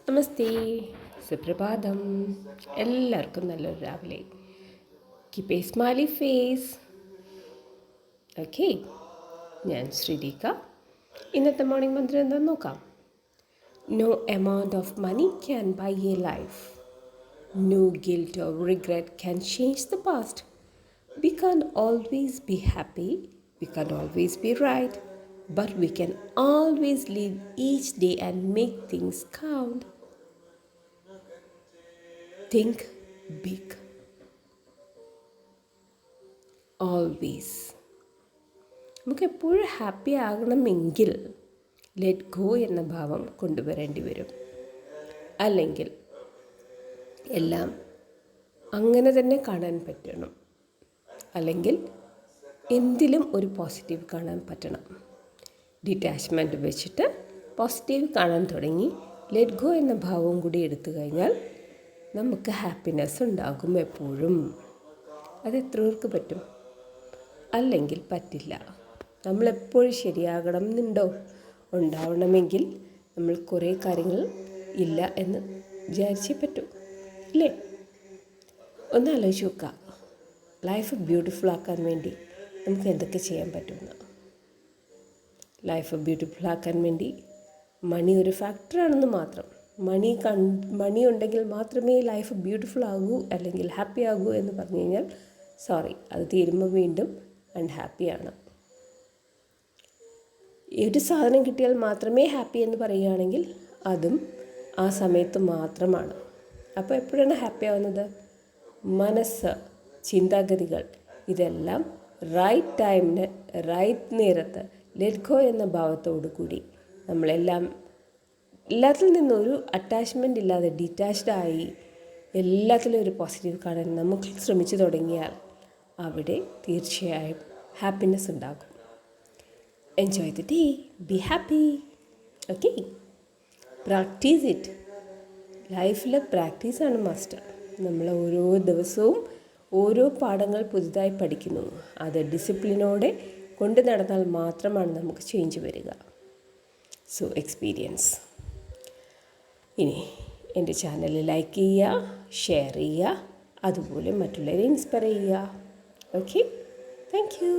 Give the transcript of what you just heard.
നമസ്തേ, സുപ്രഭാതം. എല്ലാവർക്കും നല്ലൊരു രാവിലെ. Keep a smiley face. Okay, ഞാൻ ശ്രീദീക. ഇന്നത്തെ മോർണിംഗ് മന്ത്രം എന്താണെന്ന് നോക്കാം. No amount of money can buy a life. No guilt or regret can change the past. We can always be happy. We can always be right. But we can always live each day and make things count. Think big. Always. നമുക്ക് എപ്പോഴും happy ആകണമെങ്കിൽ let go എന്ന ഭാവം കൊണ്ടുവരേണ്ടി വരും. അല്ലെങ്കിൽ എല്ലാം അങ്ങനെ തന്നെ കാണാൻ പറ്റണം. അല്ലെങ്കിൽ എന്തിലും ഒരു പോസിറ്റീവ് കാണാൻ പറ്റണം. ഡിറ്റാച്ച്മെൻറ്റ് വെച്ചിട്ട് പോസിറ്റീവ് കാണാൻ തുടങ്ങി ലെറ്റ് ഗോ എന്ന ഭാവവും കൂടി എടുത്തു കഴിഞ്ഞാൽ നമുക്ക് ഹാപ്പിനെസ് ഉണ്ടാകും എപ്പോഴും. അത് എത്ര പേർക്ക് പറ്റും? അല്ലെങ്കിൽ പറ്റില്ല. നമ്മളെപ്പോഴും ശരിയാകണം എന്നുണ്ടോ? ഉണ്ടാവണമെങ്കിൽ നമ്മൾ കുറേ കാര്യങ്ങൾ ഇല്ല എന്ന് വിചാരിച്ചേ പറ്റൂ, അല്ലേ? ഒന്ന് ആലോചിച്ച് നോക്കുക. ലൈഫ് ബ്യൂട്ടിഫുൾ ആക്കാൻ വേണ്ടി നമുക്ക് എന്തൊക്കെ ചെയ്യാൻ പറ്റുമെന്ന്. ലൈഫ് ബ്യൂട്ടിഫുൾ ആക്കാൻ വേണ്ടി മണി ഒരു ഫാക്ടറാണെന്ന് മാത്രം. മണി ഉണ്ടെങ്കിൽ മാത്രമേ ലൈഫ് ബ്യൂട്ടിഫുൾ ആകൂ അല്ലെങ്കിൽ ഹാപ്പി ആകൂ എന്ന് പറഞ്ഞു കഴിഞ്ഞാൽ സോറി, അത് തീരുമ്പോൾ വീണ്ടും അൺഹാപ്പിയാണ്. ഒരു സാധനം കിട്ടിയാൽ മാത്രമേ ഹാപ്പി എന്ന് പറയുകയാണെങ്കിൽ അതും ആ സമയത്ത് മാത്രമാണ്. അപ്പോൾ എപ്പോഴാണ് ഹാപ്പി ആവുന്നത്? മനസ്സ്, ചിന്താഗതികൾ ഇതെല്ലാം റൈറ്റ് ടൈമിന് റൈറ്റ് നേരത്ത് ലെറ്റ് ഗോ എന്ന ഭാവത്തോടു കൂടി എല്ലാത്തിൽ നിന്നും ഒരു അറ്റാച്ച്മെൻ്റ് ഇല്ലാതെ ഡിറ്റാച്ച്ഡായി എല്ലാത്തിലും ഒരു പോസിറ്റീവ് കാണാൻ നമുക്ക് ശ്രമിച്ചു തുടങ്ങിയാൽ അവിടെ തീർച്ചയായും ഹാപ്പിനെസ് ഉണ്ടാകും. Enjoy the day, be happy. Okay, practice it. ലൈഫിൽ പ്രാക്ടീസാണ് മാസ്റ്റർ. നമ്മൾ ഓരോ ദിവസവും ഓരോ പാഠങ്ങൾ പുതുതായി പഠിക്കുന്നു. അത് ഡിസിപ്ലിനോടെ കൊണ്ട് നടന്നാൽ മാത്രമാണ് നമുക്ക് ചേഞ്ച് വരിക. So experience. ഇനി എൻ്റെ ചാനൽ ലൈക്ക് ചെയ്യുക, ഷെയർ ചെയ്യുക, അതുപോലെ മറ്റുള്ളവരെ ഇൻസ്പയർ ചെയ്യുക. Okay, thank you.